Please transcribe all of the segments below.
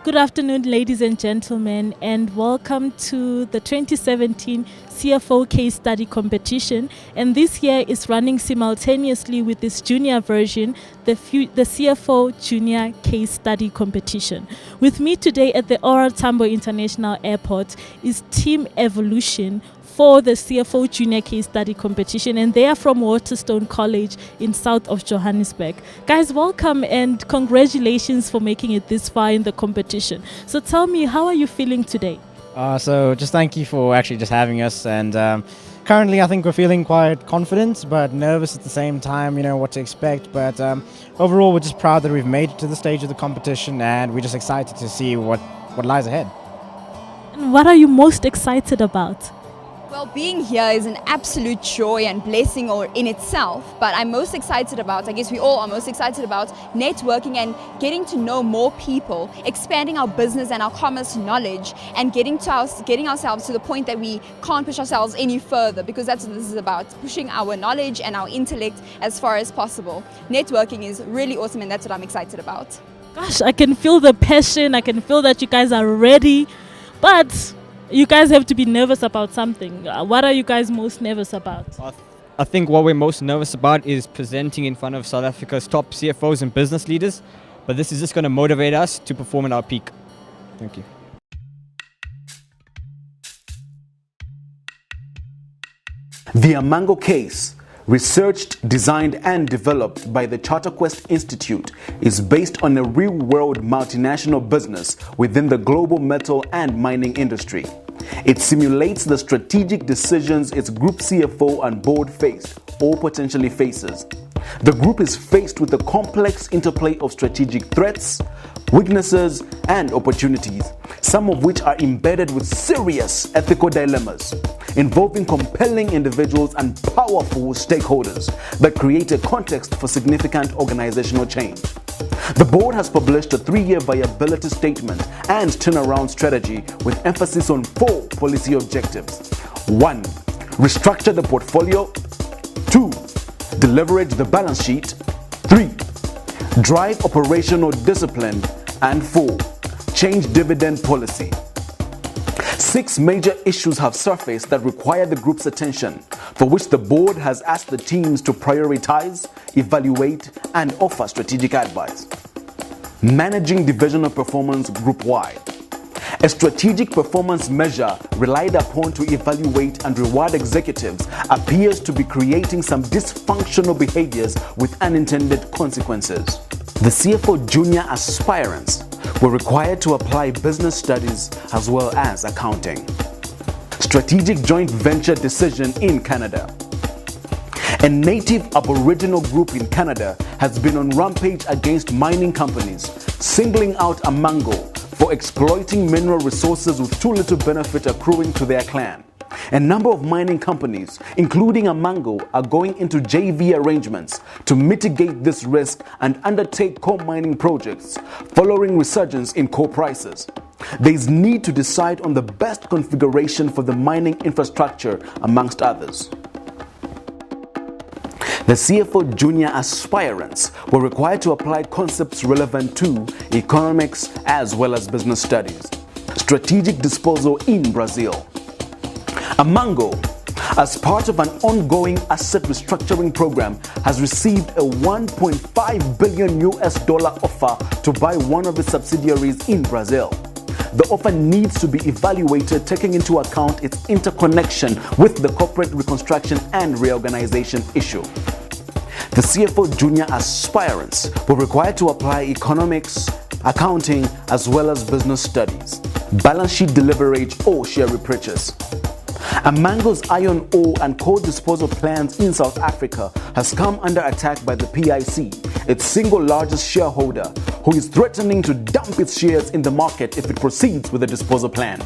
Good afternoon, ladies and gentlemen, and welcome to the 2017 CFO Case Study Competition. And this year is running simultaneously with this junior version, the CFO Junior Case Study Competition. With me today at the OR Tambo International Airport is Team Evolution for the CFO Junior Case Study Competition, and they are from Waterstone College in south of Johannesburg. Guys, welcome and congratulations for making it this far in the competition. So tell me, how are you feeling today? So just thank you for actually just having us, and currently I think we're feeling quite confident but nervous at the same time, you know what to expect, but overall we're just proud that we've made it to the stage of the competition, and we're just excited to see what lies ahead. And what are you most excited about? Well, being here is an absolute joy and blessing in itself, but I'm most excited about, I guess we all are most excited about, networking and getting to know more people, expanding our business and our commerce knowledge, and getting ourselves to the point that we can't push ourselves any further, because that's what this is about, pushing our knowledge and our intellect as far as possible. Networking is really awesome, and that's what I'm excited about. Gosh, I can feel the passion, I can feel that you guys are ready, but you guys have to be nervous about something. What are you guys most nervous about? I think what we're most nervous about is presenting in front of South Africa's top CFOs and business leaders, but this is just going to motivate us to perform at our peak. Thank you. The Amango case, researched, designed and developed by the CharterQuest Institute, is based on a real-world multinational business within the global metal and mining industry. It simulates the strategic decisions its group CFO and board faced or potentially faces. The group is faced with the complex interplay of strategic threats, weaknesses and opportunities, some of which are embedded with serious ethical dilemmas, involving compelling individuals and powerful stakeholders that create a context for significant organizational change. The board has published a 3-year viability statement and turnaround strategy with emphasis on 4 policy objectives. 1. Restructure the portfolio. 2. Deleverage the balance sheet. 3. Drive operational discipline. And 4. Change dividend policy. 6 major issues have surfaced that require the group's attention, for which the board has asked the teams to prioritize, evaluate, and offer strategic advice. Managing divisional performance group-wide. A strategic performance measure relied upon to evaluate and reward executives appears to be creating some dysfunctional behaviors with unintended consequences. The CFO junior aspirants were required to apply business studies as well as accounting. strategic joint venture decision in Canada. A native Aboriginal group in Canada has been on rampage against mining companies, singling out Amango for exploiting mineral resources with too little benefit accruing to their clan. A number of mining companies, including Amango, are going into JV arrangements to mitigate this risk and undertake coal mining projects following resurgence in coal prices. There is need to decide on the best configuration for the mining infrastructure, amongst others. The CFO junior aspirants were required to apply concepts relevant to economics as well as business studies. Strategic disposal in Brazil. Amango, as part of an ongoing asset restructuring program, has received a $1.5 billion offer to buy one of its subsidiaries in Brazil. The offer needs to be evaluated taking into account its interconnection with the corporate reconstruction and reorganization issue. The CFO junior aspirants were required to apply economics, accounting, as well as business studies, balance sheet deleverage or share repurchase. Amango's iron ore and coal disposal plans in South Africa has come under attack by the PIC, its single largest shareholder, who is threatening to dump its shares in the market if it proceeds with the disposal plan.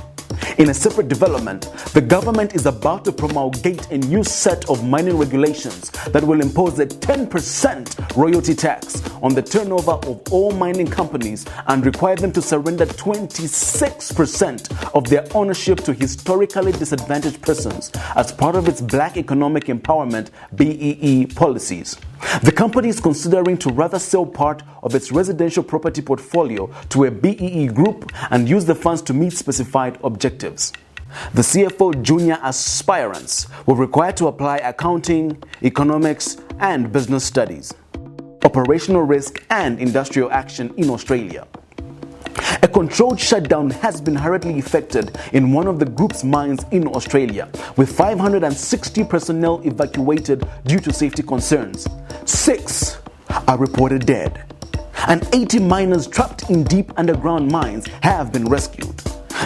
In a separate development, the government is about to promulgate a new set of mining regulations that will impose a 10% royalty tax on the turnover of all mining companies and require them to surrender 26% of their ownership to historically disadvantaged persons as part of its Black Economic Empowerment (BEE) policies. The company is considering to rather sell part of its residential property portfolio to a BEE group and use the funds to meet specified objectives. The CFO junior aspirants were required to apply accounting, economics, and business studies, operational risk, and industrial action in Australia. A controlled shutdown has been hurriedly effected in one of the group's mines in Australia, with 560 personnel evacuated due to safety concerns. 6 are reported dead, and 80 miners trapped in deep underground mines have been rescued.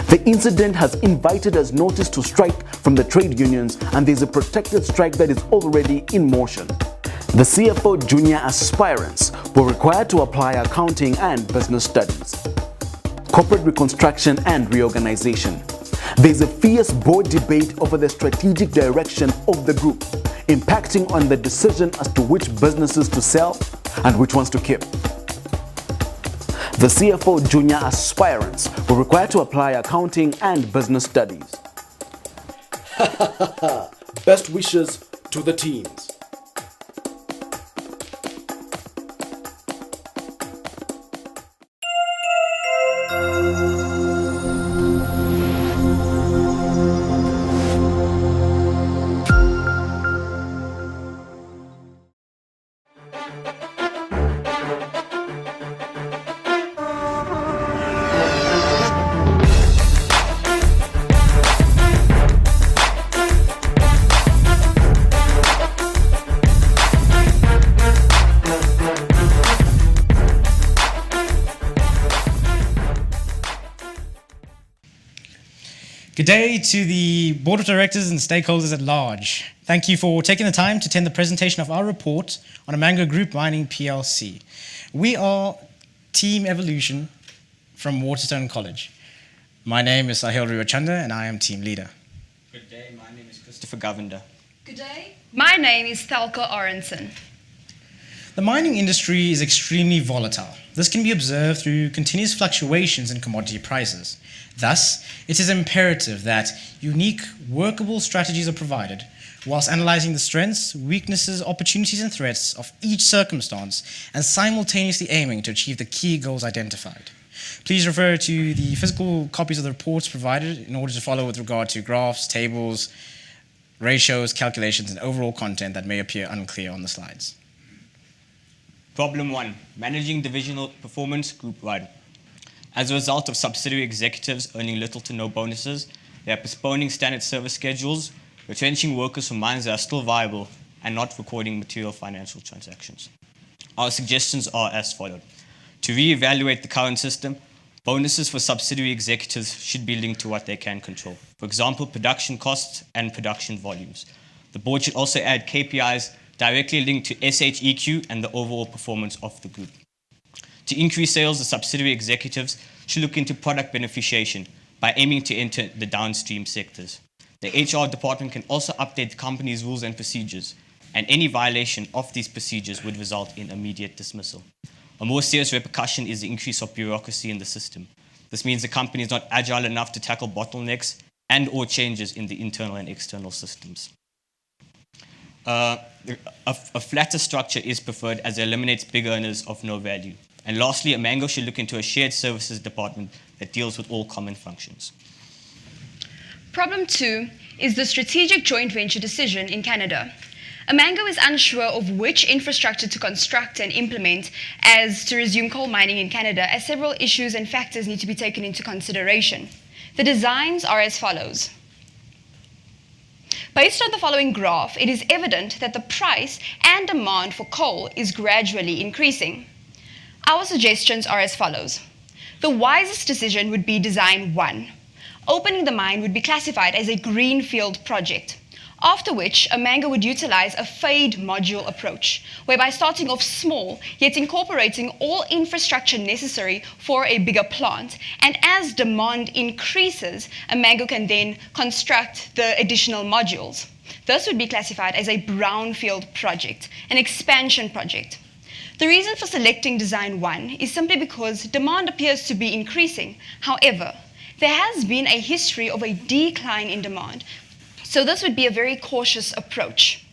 The incident has invited us notice to strike from the trade unions, and there is a protected strike that is already in motion. The CFO junior aspirants were required to apply accounting and business studies, corporate reconstruction and reorganization. There is a fierce board debate over the strategic direction of the group, impacting on the decision as to which businesses to sell and which ones to keep. The CFO junior aspirants were required to apply accounting and business studies. Best wishes to the teams. Good day to the Board of Directors and stakeholders at large. Thank you for taking the time to attend the presentation of our report on Amango Group Mining PLC. We are Team Evolution from Waterstone College. My name is Saihil Rechawanda and I am team leader. Good day, my name is Christopher Govender. Good day. My name is Thela Arendsen. The mining industry is extremely volatile. This can be observed through continuous fluctuations in commodity prices. Thus, it is imperative that unique, workable strategies are provided, whilst analyzing the strengths, weaknesses, opportunities, and threats of each circumstance, and simultaneously aiming to achieve the key goals identified. Please refer to the physical copies of the reports provided in order to follow with regard to graphs, tables, ratios, calculations, and overall content that may appear unclear on the slides. Problem 1. Managing divisional performance group-wide. As a result of subsidiary executives earning little to no bonuses, they are postponing standard service schedules, retrenching workers from mines that are still viable, and not recording material financial transactions. Our suggestions are as follows. To reevaluate the current system, Bonuses for subsidiary executives should be linked to what they can control. For example, production costs and production volumes. The board should also add KPIs directly linked to SHEQ and the overall performance of the group. To increase sales, the subsidiary executives should look into product beneficiation by aiming to enter the downstream sectors. The HR department can also update the company's rules and procedures, and any violation of these procedures would result in immediate dismissal. A more serious repercussion is the increase of bureaucracy in the system. This means the company is not agile enough to tackle bottlenecks and/or changes in the internal and external systems. A flatter structure is preferred as it eliminates big earners of no value. And lastly, Amango should look into a shared services department that deals with all common functions. Problem 2 is the strategic joint venture decision in Canada. Amango is unsure of which infrastructure to construct and implement as to resume coal mining in Canada, as several issues and factors need to be taken into consideration. The designs are as follows. Based on the following graph, it is evident that the price and demand for coal is gradually increasing. Our suggestions are as follows. The wisest decision would be design 1. Opening the mine would be classified as a greenfield project, after which Amango would utilize a fade module approach, whereby starting off small, yet incorporating all infrastructure necessary for a bigger plant, and as demand increases, Amango can then construct the additional modules. This would be classified as a brownfield project, an expansion project. The reason for selecting design 1 is simply because demand appears to be increasing. However, there has been a history of a decline in demand, so this would be a very cautious approach.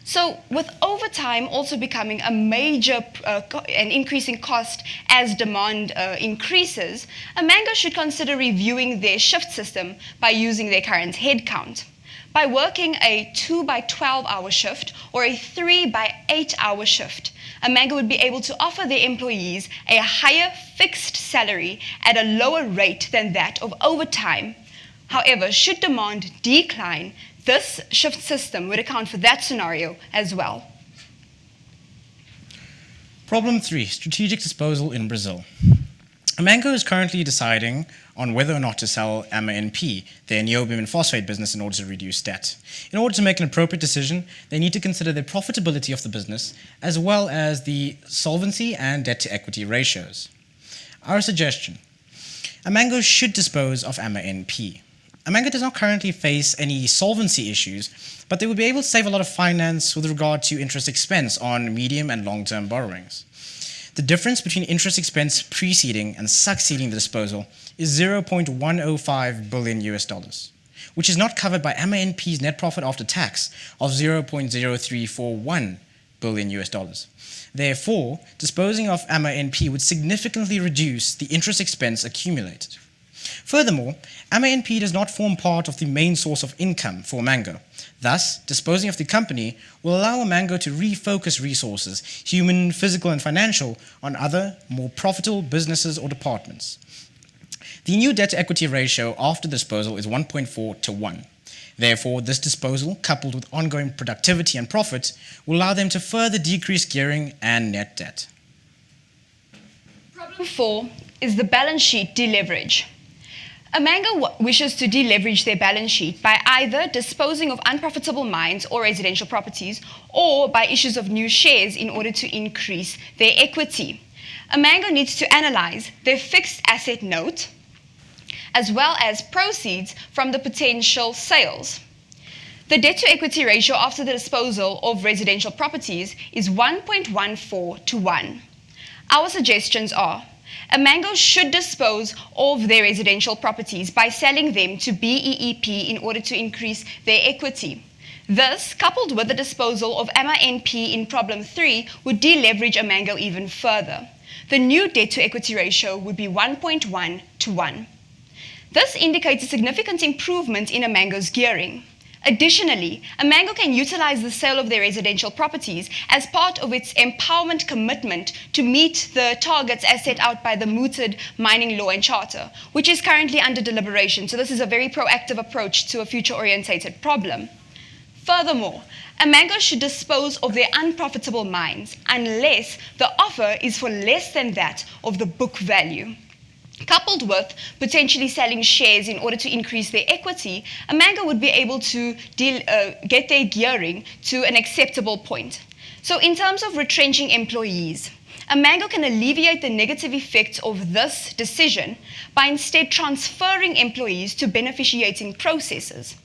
So with overtime also becoming a major and increasing cost as demand increases, Amango should consider reviewing their shift system by using their current headcount. By working a 2 by 12 hour shift or a 3 by 8 hour shift, Amango would be able to offer their employees a higher fixed salary at a lower rate than that of overtime. However, should demand decline, this shift system would account for that scenario as well. Problem 3, strategic disposal in Brazil. Amango is currently deciding on whether or not to sell AMA NP, their niobium and phosphate business, in order to reduce debt. In order to make an appropriate decision, they need to consider the profitability of the business as well as the solvency and debt-to-equity ratios. Our suggestion: Amango should dispose of AMA NP. Amango does not currently face any solvency issues, but they would be able to save a lot of finance with regard to interest expense on medium and long-term borrowings. The difference between interest expense preceding and succeeding the disposal is $0.105 billion, which is not covered by AMA NP's net profit after tax of $0.0341 billion. Therefore, disposing of AMA NP would significantly reduce the interest expense accumulated. Furthermore, AMA NP does not form part of the main source of income for Amango. Thus, disposing of the company will allow Amango to refocus resources, human, physical, and financial, on other, more profitable businesses or departments. The new debt-to-equity ratio after disposal is 1.4 to 1. Therefore, this disposal, coupled with ongoing productivity and profit, will allow them to further decrease gearing and net debt. Problem 4 is the balance sheet deleverage. Amango wishes to deleverage their balance sheet by either disposing of unprofitable mines or residential properties, or by issues of new shares in order to increase their equity. Amango needs to analyze their fixed asset note, as well as proceeds from the potential sales. The debt-to-equity ratio after the disposal of residential properties is 1.14 to 1. Our suggestions are: Amango should dispose of their residential properties by selling them to BEEP in order to increase their equity. This, coupled with the disposal of AMA NP in problem 3, would deleverage Amango even further. The new debt-to-equity ratio would be 1.1 to 1. This indicates a significant improvement in Amango's gearing. Additionally, Amango can utilize the sale of their residential properties as part of its empowerment commitment to meet the targets as set out by the mooted mining law and charter, which is currently under deliberation. So this is a very proactive approach to a future-orientated problem. Furthermore, Amango should dispose of their unprofitable mines unless the offer is for less than that of the book value. Coupled with potentially selling shares in order to increase their equity, Amango would be able to get their gearing to an acceptable point. So in terms of retrenching employees, Amango can alleviate the negative effects of this decision by instead transferring employees to beneficiating processes.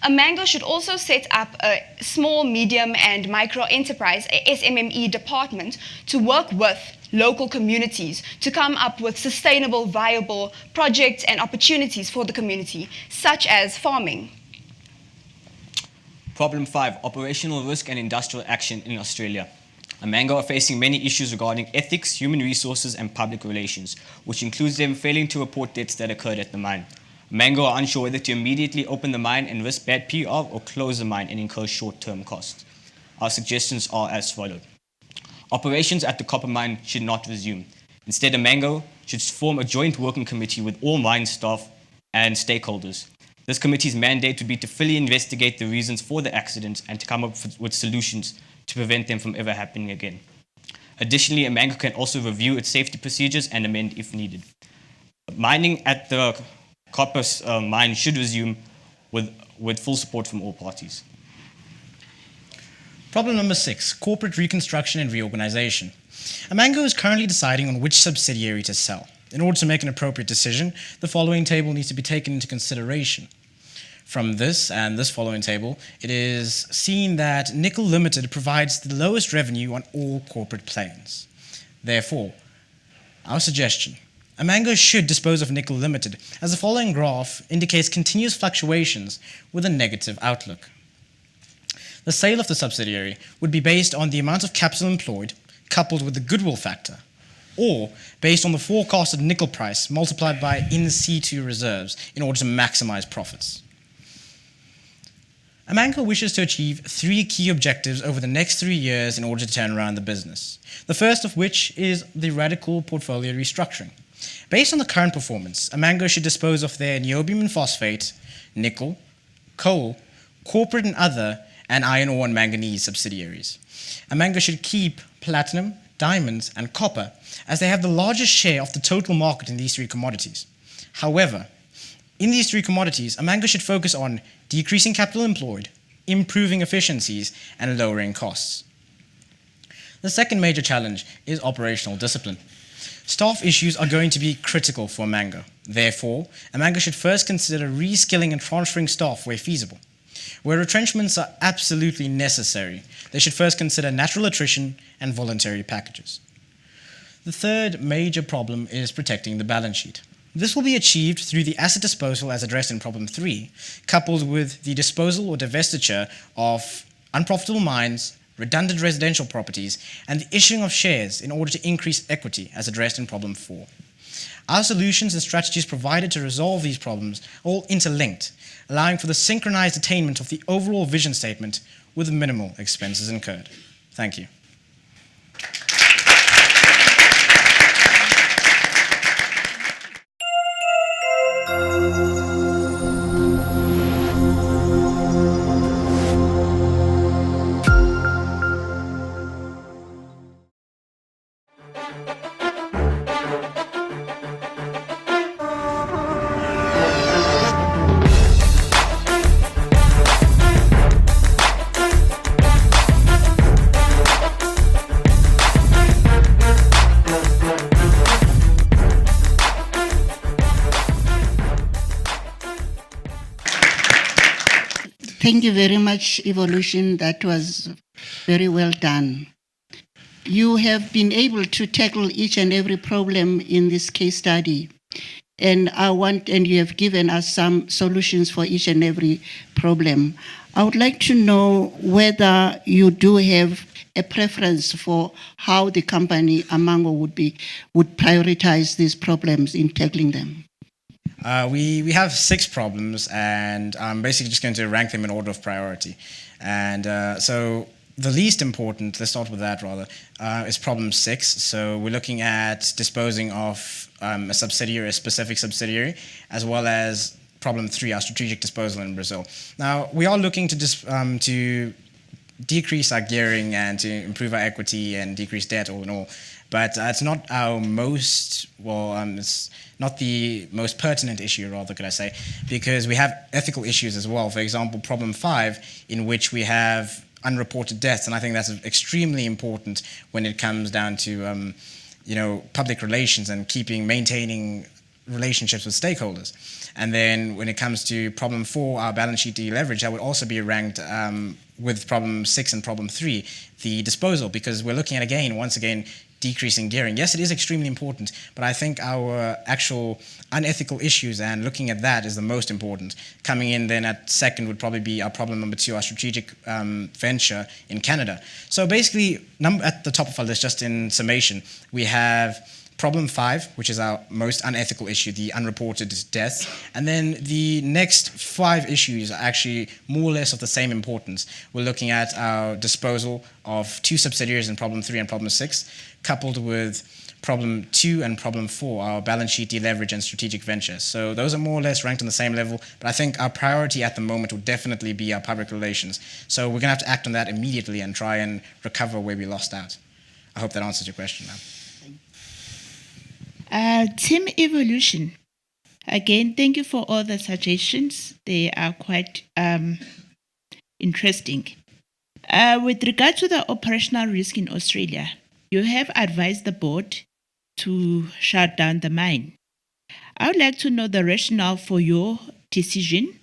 Amango should also set up a small, medium and micro enterprise, a SMME department, to work with local communities to come up with sustainable, viable projects and opportunities for the community, such as farming. Problem 5, operational risk and industrial action in Australia. Amango are facing many issues regarding ethics, human resources and public relations, which includes them failing to report debts that occurred at the mine. Amango are unsure whether to immediately open the mine and risk bad PR or close the mine and incur short-term costs. Our suggestions are as follows. Operations at the copper mine should not resume. Instead, Amango should form a joint working committee with all mine staff and stakeholders. This committee's mandate would be to fully investigate the reasons for the accidents and to come up with solutions to prevent them from ever happening again. Additionally, Amango can also review its safety procedures and amend if needed. Mining at the copper mine should resume with full support from all parties. Problem number 6, corporate reconstruction and reorganization. Amango is currently deciding on which subsidiary to sell. In order to make an appropriate decision, the following table needs to be taken into consideration. From this and this following table, it is seen that Nickel Limited provides the lowest revenue on all corporate planes. Therefore, our suggestion, Amango should dispose of Nickel Limited, as the following graph indicates continuous fluctuations with a negative outlook. The sale of the subsidiary would be based on the amount of capital employed, coupled with the goodwill factor, or based on the forecasted nickel price multiplied by in situ reserves in order to maximize profits. Amango wishes to achieve 3 key objectives over the next 3 years in order to turn around the business. The first of which is the radical portfolio restructuring. Based on the current performance, Amango should dispose of their niobium and phosphate, nickel, coal, corporate and other, and iron ore and manganese subsidiaries. Amango should keep platinum, diamonds, and copper, as they have the largest share of the total market in these 3 commodities. However, in these 3 commodities, Amango should focus on decreasing capital employed, improving efficiencies, and lowering costs. The second major challenge is operational discipline. Staff issues are going to be critical for Amango. Therefore, Amango should first consider reskilling and transferring staff where feasible. Where retrenchments are absolutely necessary, they should first consider natural attrition and voluntary packages. The third major problem is protecting the balance sheet. This will be achieved through the asset disposal as addressed in problem 3, coupled with the disposal or divestiture of unprofitable mines, redundant residential properties, and the issuing of shares in order to increase equity as addressed in problem 4. Our solutions and strategies provided to resolve these problems are all interlinked, allowing for the synchronized attainment of the overall vision statement with minimal expenses incurred. Thank you. Thank you very much, Evolution. That was very well done. You have been able to tackle each and every problem in this case study. And you have given us some solutions for each and every problem. I would like to know whether you do have a preference for how the company Amango would prioritize these problems in tackling them. We have 6 problems, and I'm basically just going to rank them in order of priority. And so the least important, let's start with that rather, is problem 6. So we're looking at disposing of a subsidiary, a specific subsidiary, as well as problem 3, our strategic disposal in Brazil. Now, we are looking to decrease our gearing and to improve our equity and decrease debt all in all. but it's not our most, it's not the most pertinent issue, rather, could I say, because we have ethical issues as well. For example, problem 5, in which we have unreported deaths, and I think that's extremely important when it comes down to public relations and maintaining relationships with stakeholders. And then when it comes to problem 4, our balance sheet deleverage, that would also be ranked with problem 6 and problem 3, the disposal, because we're looking at, once again, decreasing gearing. Yes, it is extremely important, but I think our actual unethical issues and looking at that is the most important. Coming in then at second would probably be our problem number 2, our strategic venture in Canada. So basically, at the top of our list, just in summation, we have problem 5, which is our most unethical issue, the unreported deaths. And then the next 5 issues are actually more or less of the same importance. We're looking at our disposal of 2 subsidiaries in problem 3 and problem 6, coupled with problem 2 and problem 4, our balance sheet deleverage and strategic ventures. So those are more or less ranked on the same level, but I think our priority at the moment would definitely be our public relations. So we're going to have to act on that immediately and try and recover where we lost out. I hope that answers your question, ma'am. Team evolution. Again, thank you for all the suggestions. They are quite interesting. With regard to the operational risk in Australia, you have advised the board to shut down the mine. I would like to know the rationale for your decision,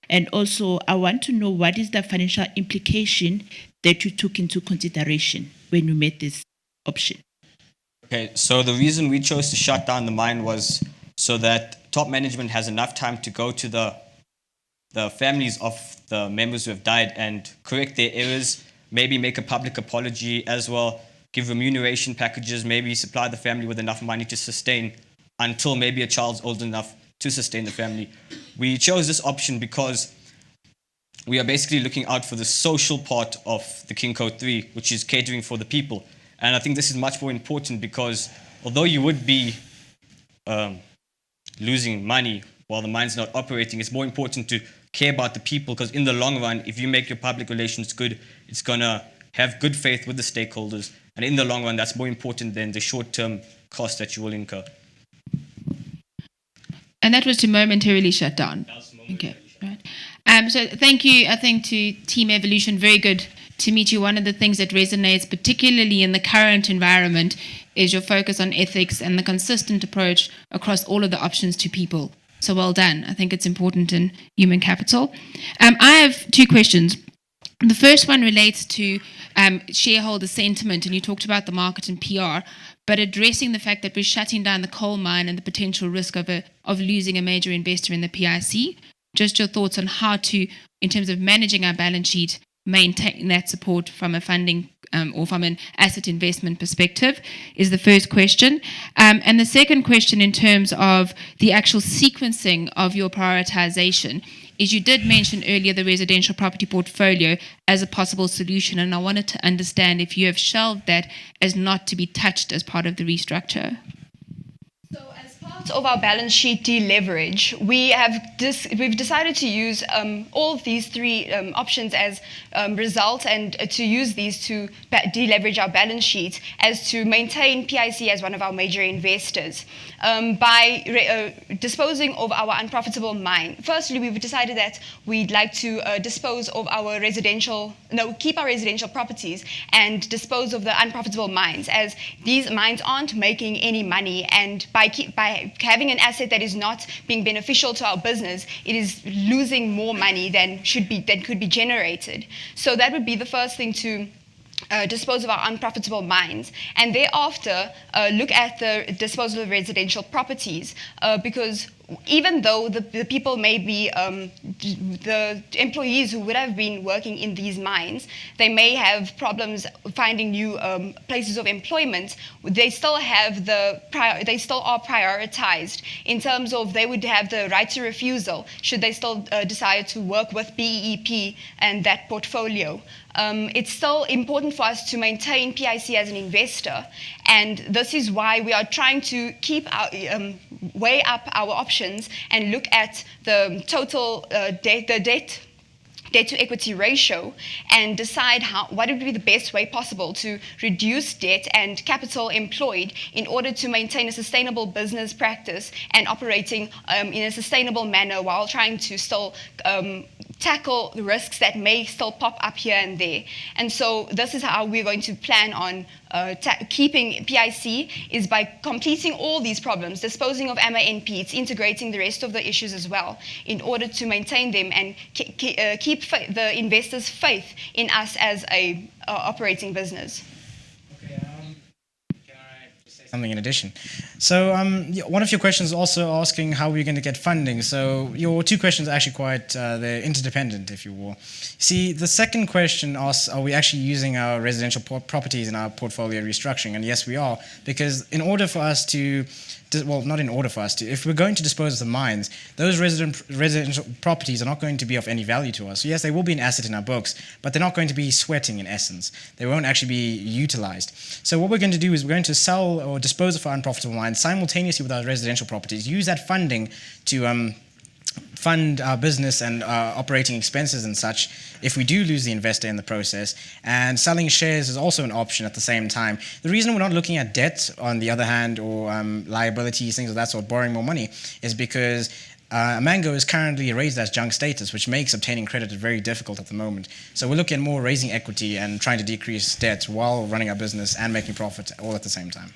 and also I want to know what is the financial implication that you took into consideration when you made this option. Okay, so the reason we chose to shut down the mine was so that top management has enough time to go to the families of the members who have died and correct their errors, maybe make a public apology as well, give remuneration packages, maybe supply the family with enough money to sustain until maybe a child's old enough to sustain the family. We chose this option because we are basically looking out for the social part of the King Code 3, which is catering for the people. And I think this is much more important because although you would be losing money while the mine's not operating, it's more important to care about the people, because in the long run, if you make your public relations good, it's going to have good faith with the stakeholders. And in the long run, that's more important than the short-term cost that you will incur. And that was to momentarily shut down. Okay, right. So thank you, I think, to Team Evolution. Very good to meet you. One of the things that resonates, particularly in the current environment, is your focus on ethics and the consistent approach across all of the options to people. So well done. I think it's important in human capital. I have 2 questions. The first one relates to shareholder sentiment, and you talked about the market and PR, but addressing the fact that we're shutting down the coal mine and the potential risk of losing a major investor in the PIC. Just your thoughts on how to, in terms of managing our balance sheet, maintain that support from a funding or from an asset investment perspective is the first question. And the second question, in terms of the actual sequencing of your prioritization, is you did mention earlier the residential property portfolio as a possible solution, and I wanted to understand if you have shelved that as not to be touched as part of the restructure. Of our balance sheet deleverage, we've decided to use all of these 3 options as results, and to use these to deleverage our balance sheet as to maintain PIC as one of our major investors by disposing of our unprofitable mine. Firstly, we've decided that we'd like to dispose of our keep our residential properties and dispose of the unprofitable mines, as these mines aren't making any money, and by having an asset that is not being beneficial to our business, it is losing more money than could be generated. So that would be the first thing, to dispose of our unprofitable mines, and thereafter look at the disposal of residential properties, because even though the people may be the employees who would have been working in these mines, they may have problems finding new places of employment. They still are prioritized in terms of they would have the right to refusal should they still decide to work with BEEP and that portfolio. It's still important for us to maintain PIC as an investor, and this is why we are trying to weigh up our options and look at the total debt debt to equity ratio and decide what would be the best way possible to reduce debt and capital employed in order to maintain a sustainable business practice and operating in a sustainable manner while trying to still tackle the risks that may still pop up here and there. And so this is how we're going to plan on keeping PIC, is by completing all these problems, disposing of AMA-NP, it's integrating the rest of the issues as well in order to maintain them and keep the investors' faith in us as a operating business. Something in addition. So one of your questions is also asking how we're going to get funding. So your two questions are actually quite, they're interdependent, if you will. See, the second question asks, are we actually using our residential properties in our portfolio restructuring? And yes, we are, because in order for us to, well, not in order for us to, if we're going to dispose of the mines, those residential properties are not going to be of any value to us. So yes, they will be an asset in our books, but they're not going to be sweating in essence. They won't actually be utilized. So what we're going to do is we're going to sell or dispose of our unprofitable mines simultaneously with our residential properties, use that funding to fund our business and operating expenses and such if we do lose the investor in the process. And selling shares is also an option at the same time. The reason we're not looking at debt, on the other hand, or liabilities, things of that sort, borrowing more money, is because Mango is currently raised as junk status, which makes obtaining credit very difficult at the moment. So we're looking at more raising equity and trying to decrease debt while running our business and making profit all at the same time.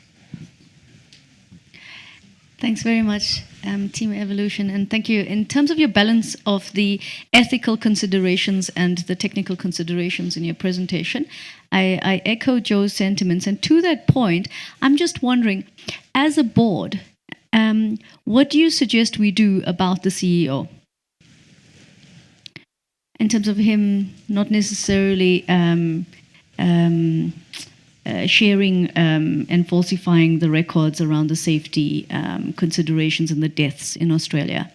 Thanks very much, Team Evolution, and thank you. In terms of your balance of the ethical considerations and the technical considerations in your presentation, I echo Joe's sentiments. And to that point, I'm just wondering, as a board, what do you suggest we do about the CEO? In terms of him not necessarily sharing and falsifying the records around the safety considerations and the deaths in Australia?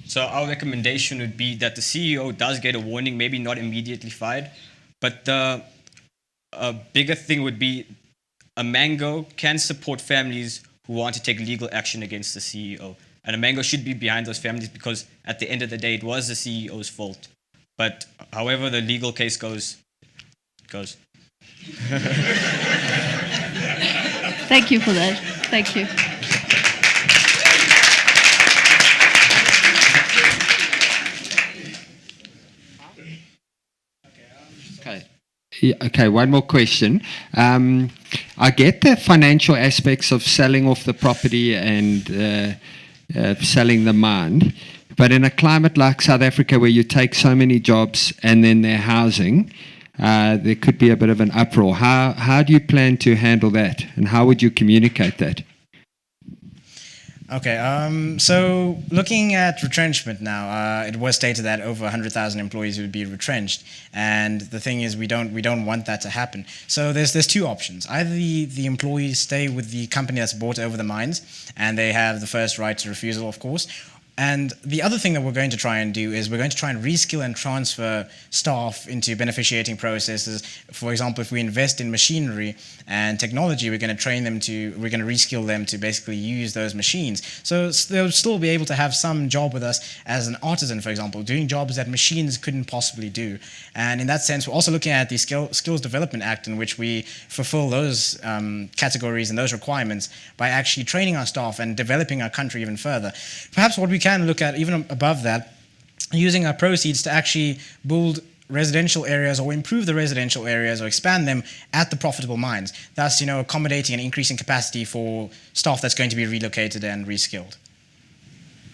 So our recommendation would be that the CEO does get a warning, maybe not immediately fired, but the bigger thing would be a Mango can support families who want to take legal action against the CEO. And a Mango should be behind those families because at the end of the day, it was the CEO's fault. But however the legal case goes, it goes. Thank you for that. Thank you. Okay. Yeah, okay, one more question. I get the financial aspects of selling off the property and selling the mine, but in a climate like South Africa where you take so many jobs and then their housing, there could be a bit of an uproar. How do you plan to handle that, and how would you communicate that? Okay, so looking at retrenchment now, it was stated that over 100,000 employees would be retrenched, and the thing is we don't want that to happen. So there's two options. Either the employees stay with the company that's bought over the mines, and they have the first right to refusal, of course. And the other thing that we're going to try and do is we're going to try and reskill and transfer staff into beneficiating processes. For example, if we invest in machinery and technology, we're going to reskill them to basically use those machines. So they'll still be able to have some job with us as an artisan, for example, doing jobs that machines couldn't possibly do. And in that sense, we're also looking at the Skills Development Act, in which we fulfill those categories and those requirements by actually training our staff and developing our country even further. Perhaps what we can look at even above that, using our proceeds to actually build residential areas or improve the residential areas or expand them at the profitable mines, thus accommodating and increasing capacity for staff that's going to be relocated and reskilled.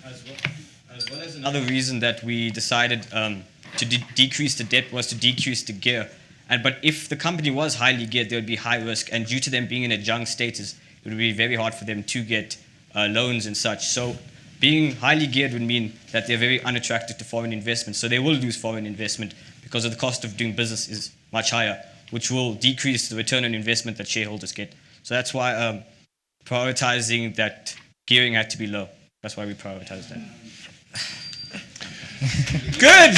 As well as another reason that we decided to decrease the debt was to decrease the gear. But if the company was highly geared, there would be high risk, and due to them being in a junk status, it would be very hard for them to get loans and such. So being highly geared would mean that they're very unattractive to foreign investment. So they will lose foreign investment because of the cost of doing business is much higher, which will decrease the return on investment that shareholders get. So that's why prioritizing that gearing had to be low. That's why we prioritized that. Good!